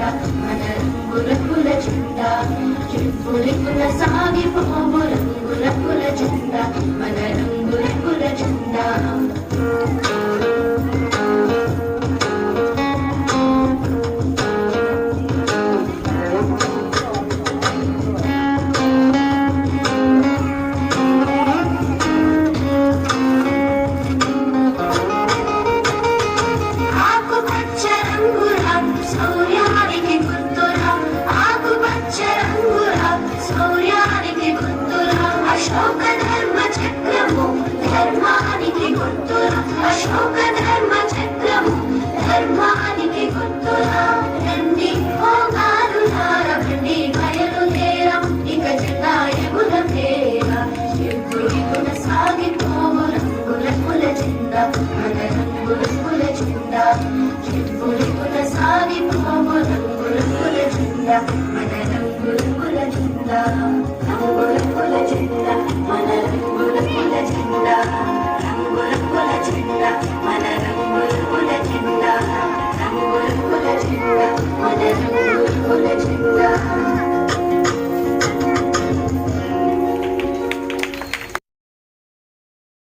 జెండా మన రంగుల జెండా చిప్పులిపుల సాగిపోవు రంగుల జెండా మన రంగుల జెండా అశోక ధర్మ చక్రము ధర్మానికి గుర్తురా అశోక ధర్మ చక్రము ధర్మానికి గుర్తురా రండి ఓగారులార రండి బయలుదేరా ఇక జెండాయముల పేర చిరుకుల సాగిపోవు రంగుల జెండా మన రంగుల జెండా చిరుకుల సాగిపోవు రంగుల జెండా మన రంగుల జెండా రంగుల జెండా మన రంగుల జెండా రంగుల జెండా